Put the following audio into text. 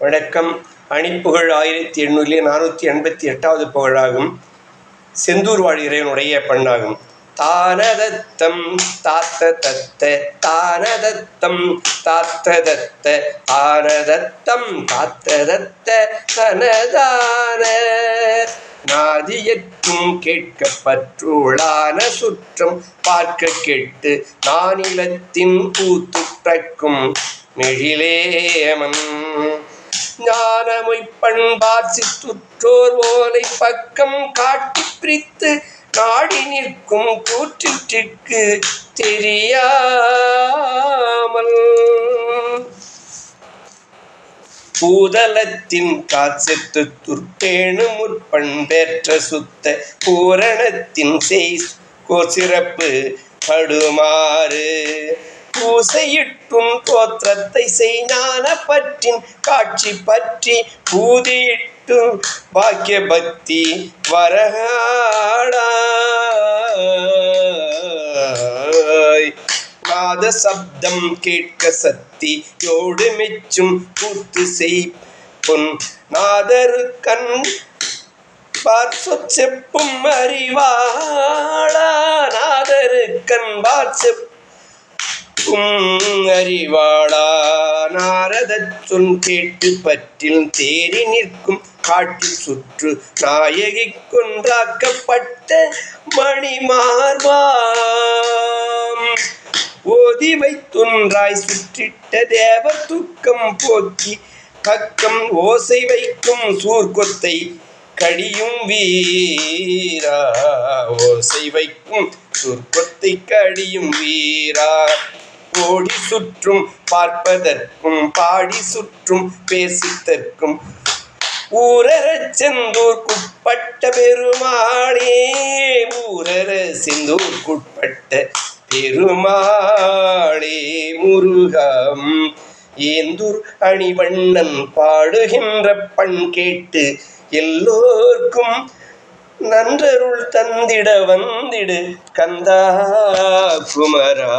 வணக்கம். அணிப்புகழ் 1888வது புகழாகும். செந்தூர் வாழ் இறைவனுடைய பண்ணாகும். தானதத்தம் தாத்த தத்த தானதத்தம் தாத்த தத்த தானதத்தம் தாத்த தத்த தனதான நாதியற்றும் கேட்க பற்றுளான சுற்றம் பார்க்க கேட்டு நானிலத்தின் பூத்துற்றக்கும் நெழிலேமன் ஞானமொய் பண்பார் சித்துற்றோர் ஓலை பக்கம் காட்டி பிரித்து நாடி நிற்கும் கூற்றிற்கு தெரியாமல் பூதலத்தின் காற்செத்து துர்பேணு முற்பண்பேற்ற சுத்த பூரணத்தின் கோர் சிறப்பு படுமாறு பூசையிட்டும் தோற்றத்தை செய்ஞான பற்றின் காட்சி பற்றி பூதியிட்டும் பாக்கிய பக்தி வரகாடாய் நாத சப்தம் கேட்க சக்தியோடு மெச்சும் கூத்து செய் பொன் நாதரு கண் பார் சொச்செப்பும் அறிவாளா நாதரு கண் பார் செப்பும் அறிவாளா நாரத சொல் கேட்டு பற்றில் தேறி நிற்கும் காட்டில் சுற்று நாயகி கொன்றாக்கப்பட்ட மணிமார்பாம் ஓதி வைத்துன்றாய் சுற்றிட்ட தேவ துக்கம் போக்கி பக்கம் ஓசை வைக்கும் சூர்கொத்தை கடியும் வீரா ஓசை வைக்கும் சூர்கொத்தை கடியும் வீரா ஓடி சுற்றும் பார்ப்பதற்கும் பாடி சுற்றும் பேசித்தற்கும் ஊரர செந்தூர்க்குட்பட்ட பெருமாளே ஊரர செந்தூர்க்குட்பட்ட பெருமாளே முருகம் ஏந்தூர் அணிவண்ணன் பாடுகின்ற பண் கேட்டு எல்லோர்க்கும் நன்றருள் தந்திட வந்திடு கந்தா குமரா.